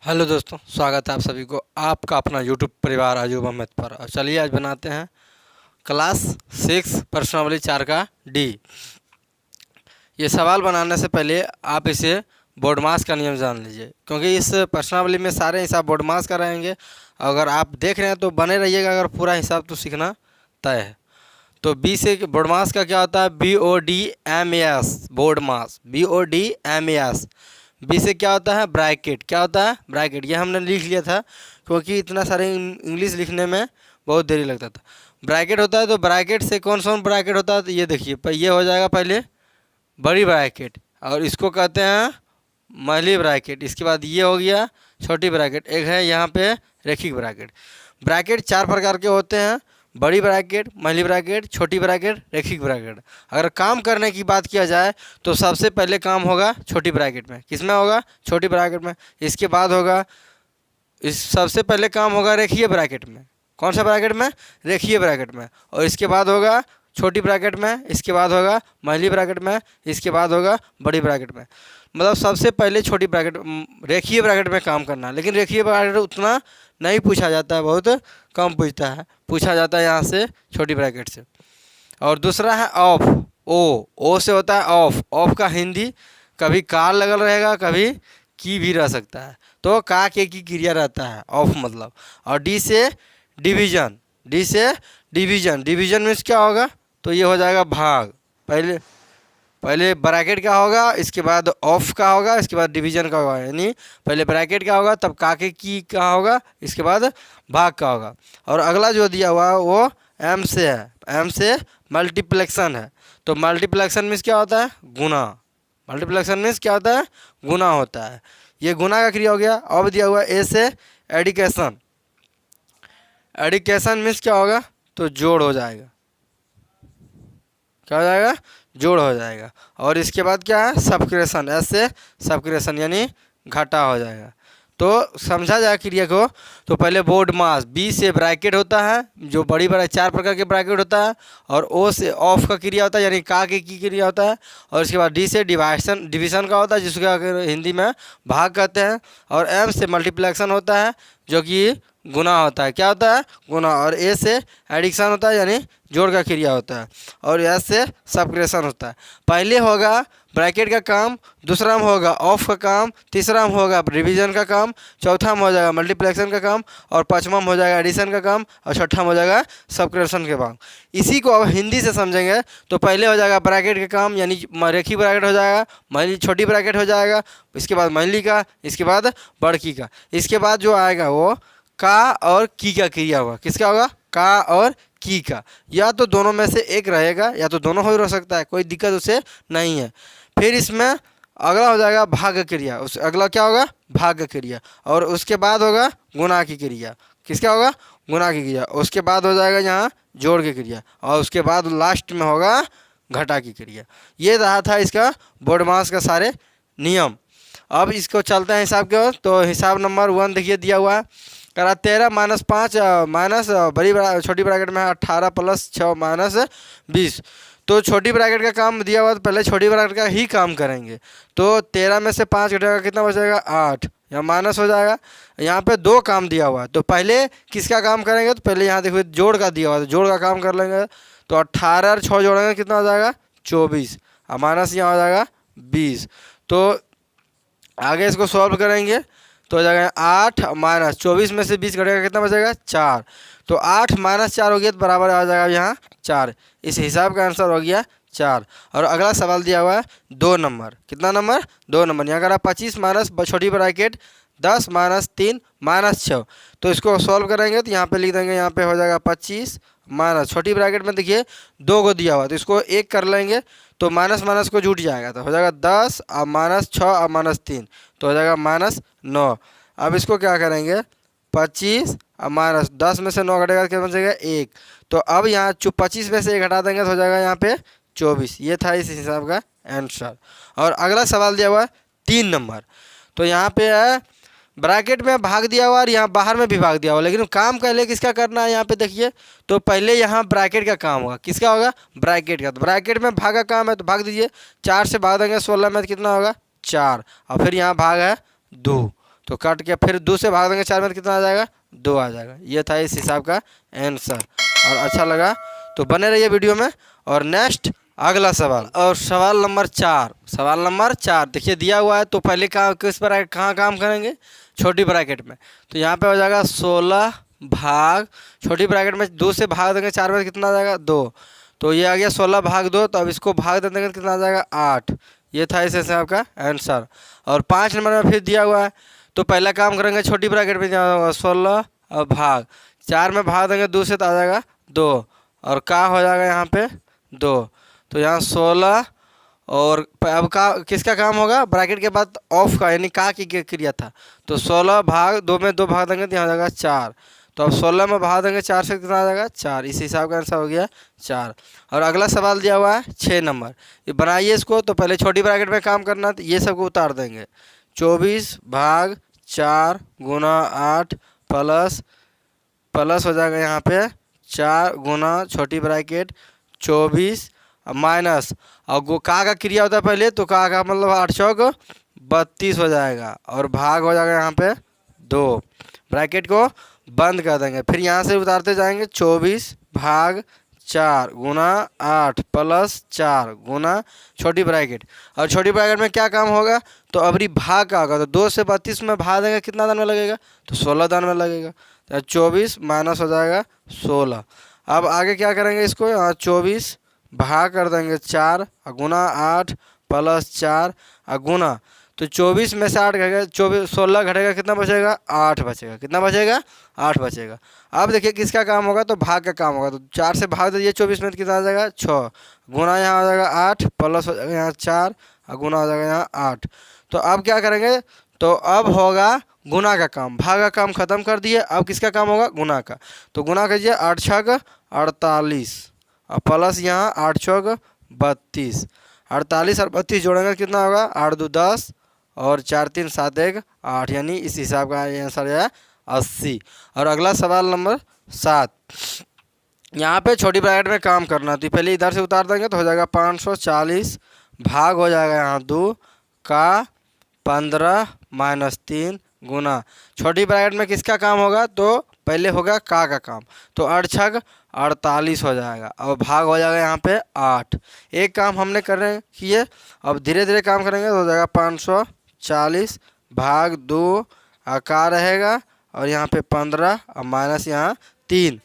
Hello दोस्तों, स्वागत है आप सभी को आपका अपना यूट्यूब परिवार अजूब अहमद पर। और चलिए आज बनाते हैं क्लास 6 प्रश्नावली 4 का डी। ये सवाल बनाने से पहले आप इसे बोर्डमास का नियम जान लीजिए, क्योंकि इस प्रश्नावली में सारे हिसाब बोर्डमास का रहेंगे। अगर आप देख रहे हैं तो बने रहिएगा, अगर पूरा हिसाब तो सीखना तय है। तो बी से बोर्डमास का क्या होता है? BODMAS, बोर्डमास, BODMAS। बी से क्या होता है? ब्रैकेट। क्या होता है? ब्रैकेट। ये हमने लिख लिया था क्योंकि इतना सारे इंग्लिश लिखने में बहुत देरी लगता था। ब्रैकेट होता है, तो ब्रैकेट से कौन सा ब्रैकेट होता है? तो ये देखिए, ये हो जाएगा पहले बड़ी ब्रैकेट, और इसको कहते हैं मझली ब्रैकेट। इसके बाद ये हो गया छोटी ब्रैकेट। एक है यहाँ पे रेखिक ब्रैकेट। ब्रैकेट 4 प्रकार के होते हैं: बड़ी ब्रैकेट, मझली ब्रैकेट, छोटी ब्रैकेट, रेखिक ब्रैकेट। अगर काम करने की बात किया जाए तो सबसे पहले काम होगा छोटी ब्रैकेट में। किसमें होगा? छोटी ब्रैकेट में। इसके बाद होगा सबसे पहले काम होगा रेखीय ब्रैकेट में। कौन सा ब्रैकेट में? रेखीय ब्रैकेट में। और इसके बाद होगा छोटी ब्रैकेट में, इसके बाद होगा मझली ब्रैकेट में, इसके बाद होगा बड़ी ब्रैकेट में। मतलब सबसे पहले छोटी ब्रैकेट, रेखीय ब्रैकेट में काम करना है। लेकिन रेखीय ब्रैकेट उतना नहीं पूछा जाता है, बहुत कम पूछा जाता है यहाँ से छोटी ब्रैकेट से। और दूसरा है ऑफ। ओ से होता है ऑफ। ऑफ का हिंदी कभी कार लगल रहेगा, कभी की भी रह सकता है, तो का के की क्रिया रहता है ऑफ मतलब। और डी से डिवीजन। डी से डिवीजन। डिवीजन मीन्स क्या होगा? तो ये हो जाएगा भाग। पहले ब्रैकेट का होगा, इसके बाद ऑफ का होगा, इसके बाद डिवीजन का होगा। यानी पहले ब्रैकेट का होगा, तब काके की का होगा, इसके बाद भाग का होगा। और अगला जो दिया हुआ है वो एम से है। एम से मल्टीप्लेक्शन है। तो मल्टीप्लेक्शन मीन्स क्या होता है? गुना। मल्टीप्लेक्शन मीन्स क्या होता है? गुना होता है। ये गुना का क्रिया हो गया। अब दिया हुआ ए से एडिकेशन। एडिकेशन मीन्स क्या होगा? तो जोड़ हो जाएगा। क्या हो जाएगा? जोड़ हो जाएगा। और इसके बाद क्या है? सबक्रेशन। एस से सबक्रेशन यानी घटा हो जाएगा। तो समझा जाए क्रिया को, तो पहले बोर्ड मास। बी से ब्रैकेट होता है, जो बड़ी 4 प्रकार के ब्रैकेट होता है। और ओ से ऑफ का क्रिया होता है, यानी का के की क्रिया होता है। और इसके बाद डी से डिवीजन का होता है, जिसको हिंदी में भाग कहते हैं। और एम से मल्टीप्लेक्शन होता है, जो कि गुना होता है। क्या होता है? गुना। और ए से एडिक्शन होता है, यानी जोड़ का क्रिया होता है। और एस से सबक्रेशन होता है। पहले होगा ब्रैकेट का काम, दूसरा में होगा ऑफ का काम, तीसरा में होगा डिवीजन का काम, चौथा में हो जाएगा मल्टीप्लेक्शन का काम, और पाँचवा में हो जाएगा एडिशन का काम, और छठा में हो जाएगा सबक्रेशन के काम। इसी को अब हिंदी से समझेंगे तो पहले हो जाएगा ब्रैकेट का काम, यानी रेखी ब्रैकेट हो जाएगा, मझली छोटी ब्रैकेट हो जाएगा, इसके बाद मझली का, इसके बाद बड़की का। इसके बाद जो आएगा वो का और की का क्रिया होगा। किसका होगा? का और की का। या तो दोनों में से एक रहेगा, या तो दोनों हो सकता है, कोई दिक्कत उसे नहीं है। फिर इसमें अगला हो जाएगा भाग क्रिया। उस अगला क्या होगा? भाग क्रिया। और उसके बाद होगा गुणा की क्रिया। किसका होगा? गुणा की क्रिया। उसके बाद हो जाएगा यहाँ जोड़ की क्रिया। और उसके बाद लास्ट में होगा घटा की क्रिया। ये रहा था इसका बोर्डमास का सारे नियम। अब इसको चलते हैं हिसाब के ओर। तो हिसाब नंबर 1 देखिए दिया हुआ है, करा 13 - 5 माइनस छोटी ब्रैकेट में 18 + 6 - 20। तो छोटी ब्रैकेट का काम दिया हुआ, तो पहले छोटी ब्रैकेट का ही काम करेंगे। तो 13 में से 5 घटेगा, कितना बचेगा? 8। यहाँ माइनस हो जाएगा। यहाँ पे 2 काम दिया हुआ है, तो पहले किसका काम करेंगे? तो पहले यहाँ देखो जोड़ का दिया हुआ है, तो जोड़ का काम कर लेंगे। तो 18 और 6 जोड़ेंगे, कितना हो जाएगा? 24। और माइनस यहाँ हो जाएगा 20। तो आगे इसको सॉल्व करेंगे तो हो जाएगा 8 - 24 में से 20 घटेगा, कितना बचेगा? 4। तो 8 - 4 हो गया, तो बराबर आ जाएगा यहाँ 4। इस हिसाब का आंसर हो गया 4। और अगला सवाल दिया हुआ है 2 नंबर। कितना नंबर? 2 नंबर। यहाँ करा 25 माइनस छोटी ब्रैकेट 10 - 3 - 6। तो इसको सॉल्व करेंगे तो यहाँ पे लिख देंगे, यहाँ पे हो जाएगा 25 माइनस छोटी ब्रैकेट में देखिए 2 को दिया हुआ, तो इसको 1 कर लेंगे, तो माइनस माइनस को जुट जाएगा, तो हो जाएगा 10 और -6 और -3, तो हो जाएगा -9। अब इसको क्या करेंगे? 25 और -10 में से 9 घटेगा, क्या बचेगा? 1। तो अब यहाँ 25 में से 1 घटा देंगे, तो हो जाएगा यहाँ पे 24। ये था इस हिसाब का आंसर। और अगला सवाल दिया हुआ है 3 नंबर। तो यहाँ पे है ब्रैकेट में भाग दिया हुआ और यहाँ बाहर में भी भाग दिया हुआ, लेकिन काम पहले किसका करना है? यहाँ पे देखिए, तो पहले यहाँ ब्रैकेट का काम होगा। किसका होगा? ब्रैकेट का। तो ब्रैकेट में भाग का काम है, तो भाग दीजिए। 4 से भाग देंगे 16 में, तो कितना होगा? 4। और फिर यहाँ भाग है 2, तो कट के फिर 2 से भाग देंगे 4 में तो कितना आ जाएगा, 2 आ जाएगा। ये था इस हिसाब का आंसर। और अच्छा लगा तो बने रहिए वीडियो में। और नेक्स्ट अगला सवाल, और सवाल नंबर 4। सवाल नंबर 4 देखिए दिया हुआ है, तो पहले किस पर कहाँ काम करेंगे, छोटी ब्रैकेट में। तो यहाँ पे हो जाएगा 16 भाग, छोटी ब्रैकेट में 2 से भाग देंगे 4 में कितना आ जाएगा, 2। तो ये आ गया 16 भाग 2। तो अब इसको भाग देंगे तो कितना आ जाएगा, 8। ये था इस हिसाब का आंसर। और 5 नंबर में फिर दिया हुआ है, तो पहला काम करेंगे छोटी ब्रैकेट में, क्या होगा 16 और भाग 4 में भाग देंगे 2 से तो आ जाएगा 2। और का हो जाएगा यहाँ पे 2। तो यहाँ 16 और अब का किसका काम होगा, ब्रैकेट के बाद ऑफ का, यानी का की क्रिया था। तो 16 भाग 2 में 2 भाग देंगे तो यहाँ हो जाएगा 4। तो अब 16 में भाग देंगे 4 से कितना आ जाएगा, 4। इस हिसाब का आंसर हो गया 4। और अगला सवाल दिया हुआ है 6 नंबर। ये बनाइए इसको, तो पहले छोटी ब्रैकेट में काम करना, तो ये सबको उतार देंगे। 24 भाग 4 गुना 8 प्लस हो जाएगा यहाँ पे 4 गुना छोटी ब्रैकेट 24 माइनस, और का क्रिया होता है पहले, तो का मतलब 8 चौक 32 हो जाएगा। और भाग हो जाएगा यहाँ पे 2। ब्रैकेट को बंद कर देंगे, फिर यहाँ से उतारते जाएंगे। 24 भाग 4 गुना 8 प्लस 4 गुना छोटी ब्रैकेट। और छोटी ब्रैकेट में क्या काम होगा, तो अबरी भाग का होगा। तो 2 से 32 में भाग देंगे कितना दान में लगेगा, तो 16 दान में लगेगा। तो 24 माइनस हो जाएगा 16। अब आगे क्या करेंगे, इसको यहाँ 24 भाग कर देंगे 4 गुना 8 प्लस 4 गुना। तो 24 में से 8 घटेगा, 16 घटेगा, कितना बचेगा, 8 बचेगा। कितना बचेगा, 8 बचेगा। अब देखिए किसका काम होगा, तो भाग का काम होगा। तो 4 से भाग दीजिए 24 में, तो कितना आ जाएगा 6 गुना यहाँ हो जाएगा 8 प्लस हो जाएगा यहाँ 4 गुना हो जाएगा यहाँ 8। तो अब क्या करेंगे, तो अब होगा गुना का काम। भाग का काम खत्म कर दिए, अब किसका काम होगा, गुना का। तो गुना कीजिए 8 छक 48 और प्लस यहाँ 8 चौक 32। 48 और 32 जोड़ेंगे कितना होगा, 8 2 10 और 4 3 7 1 8, यानी इस हिसाब का आंसर है 80। और अगला सवाल नंबर 7। यहाँ पे छोटी ब्रैकेट में काम करना, तो पहले इधर से उतार देंगे तो हो जाएगा 540 भाग हो जाएगा यहाँ 2 का 15 माइनस 3 गुना छोटी ब्रैकेट में किसका काम होगा, तो पहले होगा का काम। तो 8 छक 48 हो जाएगा और भाग हो जाएगा यहाँ पे 8। एक काम हमने किए, अब धीरे धीरे काम करेंगे तो हो जाएगा 540 भाग 2 का रहेगा और यहाँ पे 15 और माइनस यहाँ 3।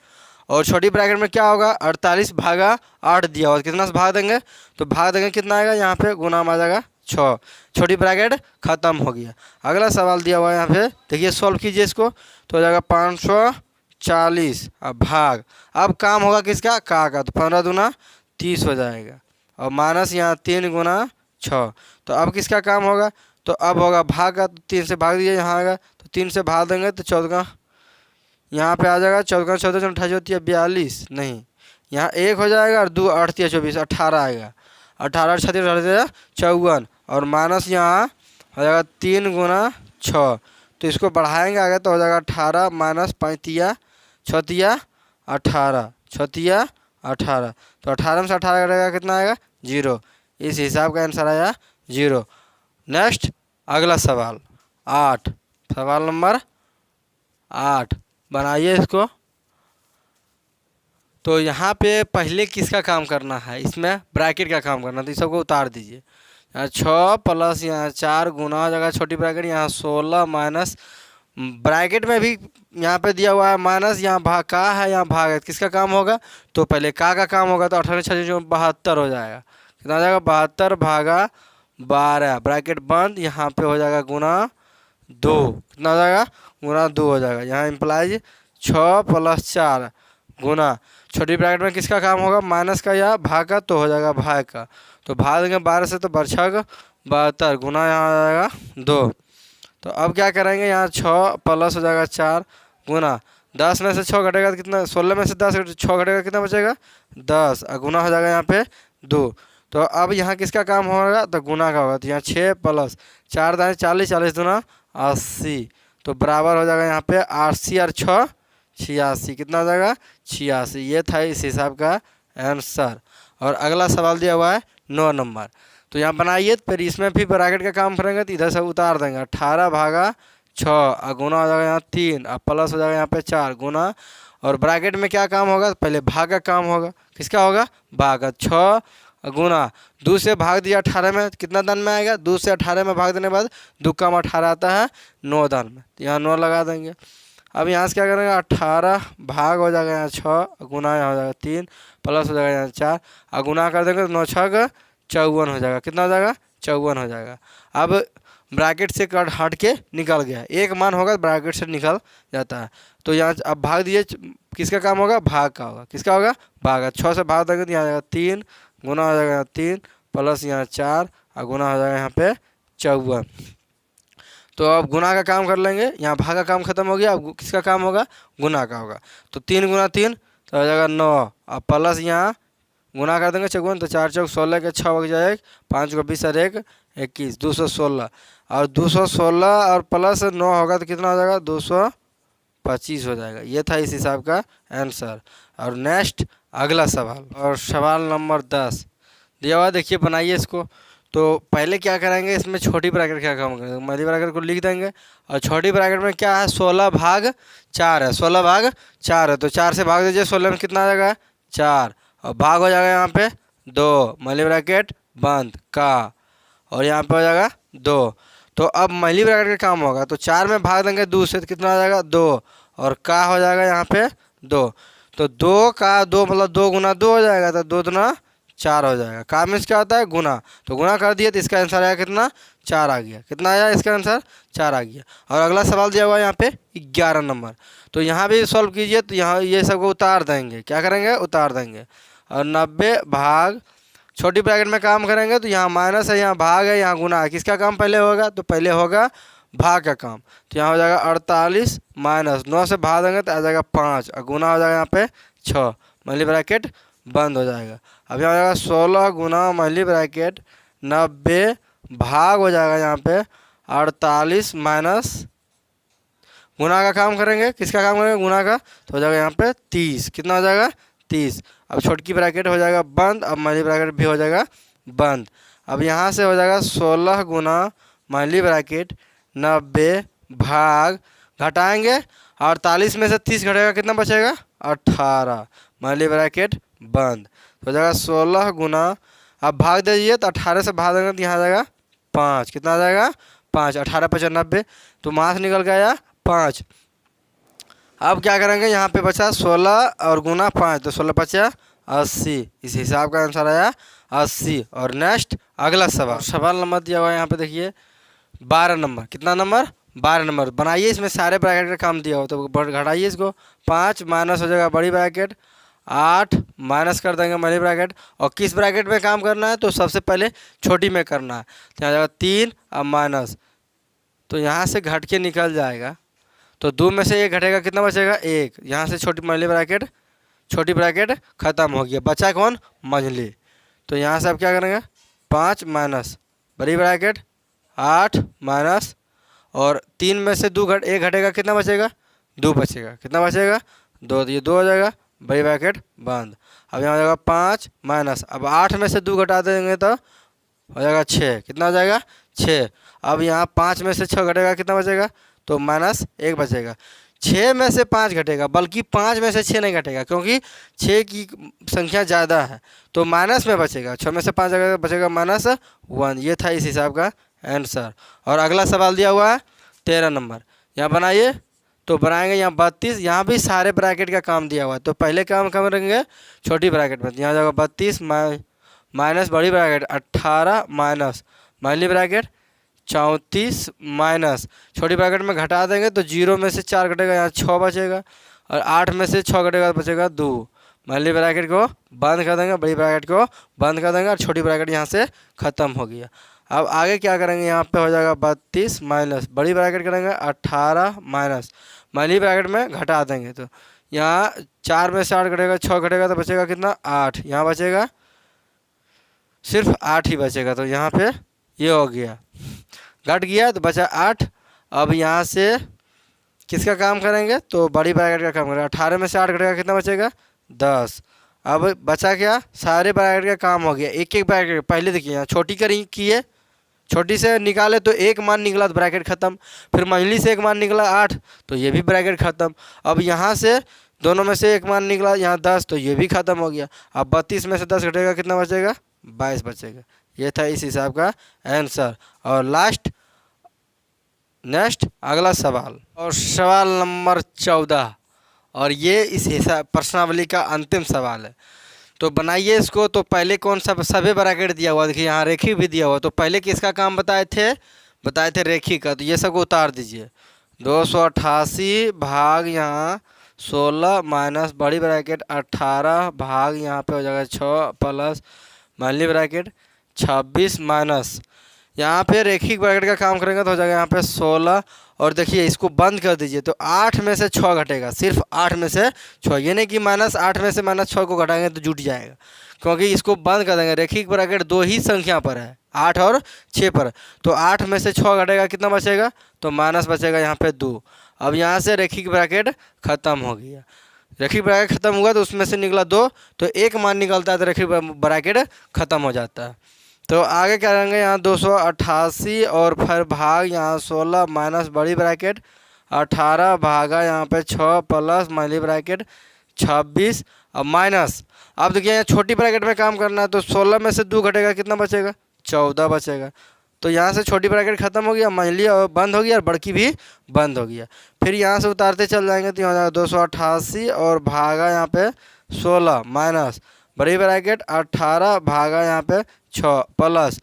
और छोटी ब्रैकेट में क्या होगा, 48 भागा 8 दिया हुआ, कितना से भाग देंगे, तो भाग देंगे कितना आएगा, यहाँ पे गुना में आ जाएगा 6। छोटी ब्रैकेट खत्म हो गया। अगला सवाल दिया हुआ है यहाँ पे, देखिए सॉल्व कीजिए इसको, तो हो जाएगा 540 अब भाग, अब काम होगा किसका, का। तो 15 दूना 30 हो जाएगा और माइनस यहाँ 3 गुना 6। तो अब किसका काम होगा, तो अब होगा भाग का। तो 3 से भाग दीजिए, यहाँ आएगा तो 3 से भाग देंगे तो 14 यहाँ पे आ जाएगा। 14 14 28 होती है 42, नहीं यहाँ 1 हो जाएगा और 2 8 24 18 आएगा। 18 36 54 और माइनस यहाँ हो जाएगा 3 गुना 6। तो इसको बढ़ाएंगे आगे तो हो जाएगा 18 माइनस 5 6 18 6 18। तो 18 में से 18 कटेगा कितना आएगा, 0। इस हिसाब का आंसर आया 0। नेक्स्ट अगला सवाल 8, सवाल नंबर 8 बनाइए इसको। तो यहाँ पे पहले किसका काम करना है, इसमें ब्रैकेट का काम करना, तो इस सबको उतार दीजिए। यहाँ 6 प्लस यहाँ 4 गुना हो जाएगा छोटी ब्रैकेट, यहाँ 16 माइनस ब्रैकेट में भी यहाँ पे दिया हुआ है माइनस, यहाँ भाग का है, यहाँ भाग है, किसका काम होगा, तो पहले का काम होगा। तो 18 6 72 हो जाएगा, कितना हो जाएगा 72 भागा 12 ब्रैकेट बंद, यहाँ पे हो जाएगा गुना 2, कितना हो जाएगा गुना 2 हो जाएगा। यहाँ इम्प्लाइज 6 प्लस 4 गुना छोटी ब्रैकेट में किसका काम होगा, माइनस का या भाग का, तो हो जाएगा भाग का। तो भाग देंगे 12 से तो 12 72 गुना यहाँ आ जाएगा 2। तो अब क्या करेंगे, यहाँ 6 प्लस हो जाएगा 4 गुना 10 में से 6 घटेगा तो कितना, 16 में से 10 6 घटेगा कितना बचेगा 10 और गुना हो जाएगा यहाँ पे 2। तो अब यहाँ किसका काम होगा, तो गुना का होगा। तो यहाँ 6 प्लस 4 दाएँ 40 40 दूना 80, तो बराबर हो जाएगा यहाँ पे 80 और 6 86, कितना हो जाएगा 86। ये था इस हिसाब का आंसर। और अगला सवाल दिया हुआ है 9 नंबर। तो यहाँ बनाइए, फिर इसमें भी ब्रैकेट का काम करेंगे तो इधर से उतार देंगे। 18 भागा 6 और गुना हो जाएगा यहाँ 3 और प्लस हो जाएगा यहाँ पे 4 गुना। और ब्रैकेट में क्या काम होगा, पहले भाग का काम होगा। किसका होगा, भाग का। 6 गुना 2 से भाग दिया 18 में, कितना दान में आएगा, 2 से 18 में भाग देने के बाद 2 कम 18 आता है 9 दान में, तो यहाँ 9 लगा देंगे। अब यहाँ से क्या करेंगे, 18 भाग हो जाएगा यहाँ 6 गुना यहाँ हो जाएगा 3 प्लस हो जाएगा यहाँ 4 और गुना कर देंगे तो 9 6 का 54 हो जाएगा। कितना हो जाएगा, 54 हो जाएगा। अब ब्रैकेट से कट हट के निकल गया, एक मान होगा ब्रैकेट से निकल जाता है। तो यहाँ अब भाग दिए, किसका काम होगा, भाग का होगा। किसका होगा, भाग का। 6 से भाग देंगे तो यहाँ जाएगा 3 गुना हो जाएगा यहाँ 3 प्लस यहाँ 4 और गुना हो जाएगा यहाँ पे 54। तो अब गुना का काम कर लेंगे, यहाँ भाग का काम खत्म हो गया, अब किसका काम होगा, गुना का होगा। तो 3 गुना 3 तो हो जाएगा 9 और प्लस यहाँ गुना कर देंगे 54 तो 4 चौक 16 के 6 हो जाएगा 5 को 20 और 1 21 216 और 216 और प्लस 9 होगा तो कितना हो जाएगा 225 हो जाएगा। ये था इस हिसाब का आंसर। और नेक्स्ट अगला सवाल, और सवाल नंबर 10 दिया हुआ, देखिए बनाइए इसको। तो पहले क्या करेंगे, इसमें छोटी ब्रैकेट क्या काम करेंगे, मध्य ब्रैकेट को लिख देंगे और छोटी ब्रैकेट में क्या है 16 भाग 4 है, 16 भाग 4 है तो 4 से भाग दीजिए 16 में कितना आ जाएगा 4 और भाग हो जाएगा यहाँ पे 2 मल्टी ब्रैकेट बंद का और यहाँ पे हो जाएगा 2। तो अब मल्टी ब्रैकेट का काम होगा तो 4 में भाग देंगे 2 से तो कितना आ जाएगा 2 और का हो जाएगा यहाँ पे 2। तो 2 का 2 मतलब 2 गुना 2 हो जाएगा तो 2 दूना 4 हो जाएगा। का मीन्स क्या होता है, गुना। तो गुना कर दिए तो इसका आंसर आया कितना 4 आ गया। कितना आया इसका आंसर 4 आ गया। और अगला सवाल दिया हुआ है यहाँ पे 11 नंबर। तो यहाँ भी सॉल्व कीजिए तो यहाँ ये सबको उतार देंगे, क्या करेंगे उतार देंगे। और 90 भाग छोटी ब्रैकेट में काम करेंगे तो यहाँ माइनस है, यहाँ भाग है, यहाँ गुना है। किसका काम पहले होगा, तो पहले होगा भाग का काम। तो यहाँ हो जाएगा 48 माइनस 9 से भाग देंगे तो आ जाएगा 5 और गुना हो जाएगा यहाँ पे 6 मल्टी ब्रैकेट बंद हो जाएगा। अब यहाँ हो जाएगा 16 गुना मल्टी ब्रैकेट 90 भाग हो जाएगा यहाँ पे 48 माइनस गुना का काम करेंगे। किसका काम करेंगे, गुना का। तो हो जाएगा यहाँ पे 30। कितना हो जाएगा 30। अब छोटकी ब्रैकेट हो जाएगा बंद, अब मल्टी ब्रैकेट भी हो जाएगा बंद। अब यहाँ से हो जाएगा 16 गुना मल्टी ब्रैकेट 90 भाग घटाएंगे 48 में से 30 घटेगा कितना बचेगा 18 मल्टी ब्रैकेट बंद। तो हो जाएगा 16 गुना, अब भाग दीजिए तो 18 से भाग देंगे तो यहाँ आ जाएगा 5। कितना आ जाएगा 5 18 5 90 तो मास निकल गया 5। अब क्या करेंगे, यहाँ पे बचा 16 और गुना 5 तो 16 5 80। इस हिसाब का आंसर आया 80। और नेक्स्ट अगला सवाल, सवाल नंबर दिया हुआ है यहाँ पे देखिए 12 नंबर। कितना नंबर 12 नंबर। बनाइए, इसमें सारे ब्रैकेट का काम दिया हो तो घटाइए इसको। 5 माइनस हो जाएगा बड़ी ब्रैकेट 8 माइनस कर देंगे मल्टी ब्रैकेट। और किस ब्रैकेट में काम करना है, तो सबसे पहले छोटी में करना है। तो यहाँ जाएगा 3 अब माइनस, तो यहाँ से घट के निकल जाएगा तो 2 में से 1 घटेगा कितना बचेगा 1। यहाँ से छोटी मल्टी ब्रैकेट छोटी ब्रैकेट ख़त्म हो गया, बचा कौन मंझली। तो यहाँ से अब क्या करेंगे 5 माइनस बड़ी ब्रैकेट 8 माइनस और 3 में से 1 घटेगा कितना बचेगा 2 बचेगा। कितना बचेगा 2, ये 2 हो जाएगा बड़ी ब्रैकेट बंद। अब यहाँ हो जाएगा 5 माइनस, अब 8 में से 2 घटा देंगे तो हो जाएगा 6। कितना हो जाएगा 6। अब यहाँ 5 में से 6 घटेगा कितना बचेगा, तो माइनस 1 बचेगा। 6 में से 5 घटेगा, बल्कि 5 में से 6 नहीं घटेगा क्योंकि 6 की संख्या ज़्यादा है तो माइनस में बचेगा। 6 में से 5 बचेगा -1। ये था इस हिसाब का आंसर। और अगला सवाल दिया हुआ है 13 नंबर। यहाँ बनाइए, तो बनाएंगे यहाँ 32। यहाँ भी सारे ब्रैकेट का काम दिया हुआ है तो पहले काम करेंगे छोटी ब्रैकेट में। यहाँ जाएगा 32 माइनस बड़ी bracket 18 minus multi bracket 34 minus छोटी ब्रैकेट में घटा देंगे तो 0 में से 4 घटेगा, यहाँ 6 बचेगा। और 8 में से 6 घटेगा तो बचेगा 2। मल्टी ब्रैकेट को बंद कर देंगे, बड़ी ब्रैकेट को बंद कर देंगे और छोटी ब्रैकेट यहाँ से ख़त्म हो गया। अब आगे क्या करेंगे, यहाँ पे हो जाएगा 32 माइनस बड़ी ब्रैकेट करेंगे 18 माइनस मल्टी ब्रैकेट में घटा देंगे तो यहाँ 4 में से 8 घटेगा, 6 घटेगा तो बचेगा कितना 8। यहाँ बचेगा सिर्फ 8 ही बचेगा। तो यहाँ पे ये हो गया, घट गया तो बचा 8। अब यहाँ से किसका काम करेंगे, तो बड़ी ब्रैकेट का काम करेंगे। 18 में से 8 घटेगा कितना बचेगा 10। अब बचा क्या, सारे ब्रैकेट का काम हो गया। एक एक ब्रैकेट पहले देखिए यहाँ छोटी करी किए छोटी से निकाले तो एक मान निकला तो ब्रैकेट ख़त्म, फिर मंझली से एक मान निकला 8 तो ये भी ब्रैकेट ख़त्म। अब यहाँ से दोनों में से एक मान निकला यहाँ 10 तो ये भी ख़त्म हो गया। अब 32 में से 10 घटेगा कितना बचेगा? 22 बचेगा। ये था इस हिसाब का आंसर। और नेक्स्ट अगला सवाल, और सवाल नंबर 14, और ये इस हिसाब प्रश्नावली का अंतिम सवाल है। तो बनाइए इसको। तो पहले कौन सा सभी ब्रैकेट दिया हुआ, देखिए यहाँ रेखी भी दिया हुआ। तो पहले किसका काम बताए थे रेखी का। तो ये सब उतार दीजिए। 288 भाग यहाँ 16 माइनस बड़ी ब्रैकेट 18 भाग यहाँ पे हो जाएगा 6 प्लस मानली ब्रैकेट 26 माइनस यहाँ पे रेखिक ब्रैकेट का काम करेंगे तो हो जाएगा यहाँ पे 16। और देखिए इसको बंद कर दीजिए तो 8 में से 6 घटेगा, सिर्फ 8 में से 6, ये नहीं कि -8 में से -6 को घटाएंगे तो जुट जाएगा, क्योंकि इसको बंद कर देंगे। रेखिक ब्रैकेट दो ही संख्या पर है, 8 और 6 पर। तो 8 में से 6 घटेगा, कितना बचेगा? तो माइनस बचेगा यहाँ पे 2। अब यहाँ से रेखिक ब्रैकेट ख़त्म हो गया। रेखिक ब्रैकेट ख़त्म हुआ तो उसमें से निकला 2, तो एक मान निकलता है तो रेखिक ब्रैकेट ख़त्म हो जाता है। तो आगे क्या करेंगे, यहाँ 288 और फिर भाग यहाँ 16 माइनस बड़ी ब्रैकेट 18 भागा यहाँ पे 6 प्लस माइनली ब्रैकेट 26 और माइनस। अब देखिए यहाँ छोटी ब्रैकेट में काम करना है तो 16 में से 2 घटेगा, कितना बचेगा? 14 बचेगा। तो यहाँ से छोटी ब्रैकेट ख़त्म हो गया, माइनली बंद हो गया और बड़की भी बंद हो गया। फिर यहाँ से उतारते चल जाएंगे तो यहाँ हो जाएगा 288 और भागा यहाँ पे 16 माइनस बड़ी ब्रैकेट 18 भागा यहाँ पे 6 प्लस।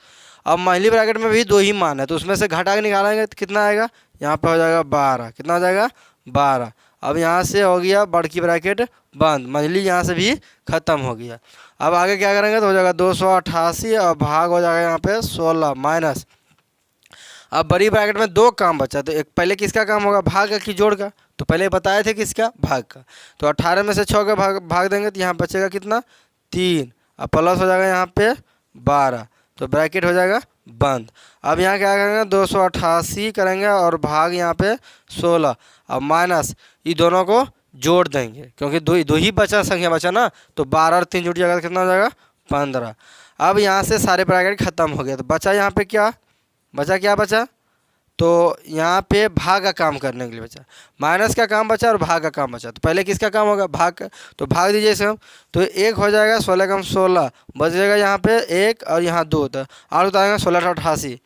अब माइनली ब्रैकेट में भी 2 ही मान है तो उसमें से घटा के निकालेंगे तो कितना आएगा? यहाँ पे हो जाएगा 12। कितना हो जाएगा? 12। अब यहाँ से हो गया बड़की ब्रैकेट बंद, माइनली यहाँ से भी ख़त्म हो गया। अब आगे क्या करेंगे तो हो जाएगा 288 और भाग हो जाएगा यहाँ पे 16 माइनस। अब बड़ी ब्रैकेट में 2 काम बचा, तो एक पहले किसका काम होगा? भाग का कि जोड़ का? तो पहले बताए थे किसका? भाग का। तो 18 में से 6 का भाग देंगे तो यहाँ बचेगा कितना? 3। अब प्लस हो जाएगा यहाँ पे 12, तो ब्रैकेट हो जाएगा बंद। अब यहाँ क्या करेंगे? 288 करेंगे और भाग यहाँ पे 16 अब माइनस, ये दोनों को जोड़ देंगे क्योंकि दो ही बचा संख्या बचा ना, तो 12 और 3 जुट जाएगा तो कितना हो जाएगा? 15। अब यहाँ से सारे ब्रैकेट ख़त्म हो गया तो बचा यहाँ पे क्या बचा? तो यहाँ पे भाग का काम करने के लिए बचा, माइनस का काम बचा और भाग का काम बचा। तो पहले किसका काम होगा? भाग का। तो भाग दीजिए इसे हम, तो 1 हो जाएगा 16 कम 16 बच जाएगा यहाँ पे 1 और यहाँ 2, तो और उतारेंगे 16 88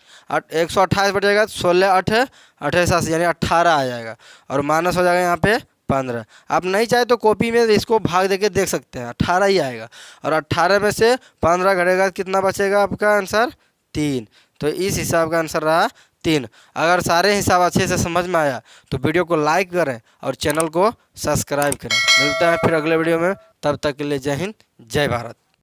128 बच जाएगा 16 8 88 यानी 18 आ जाएगा और माइनस हो जाएगा यहाँ पे 15। आप नहीं चाहे तो कॉपी में इसको भाग देके देख सकते हैं, 18 ही आएगा और 18 में से 15 घटेगा कितना बचेगा? आपका आंसर 3। तो इस हिसाब का आंसर रहा 3। अगर सारे हिसाब अच्छे से समझ में आया तो वीडियो को लाइक करें और चैनल को सब्सक्राइब करें। मिलता है फिर अगले वीडियो में, तब तक के लिए जय हिंद जय भारत।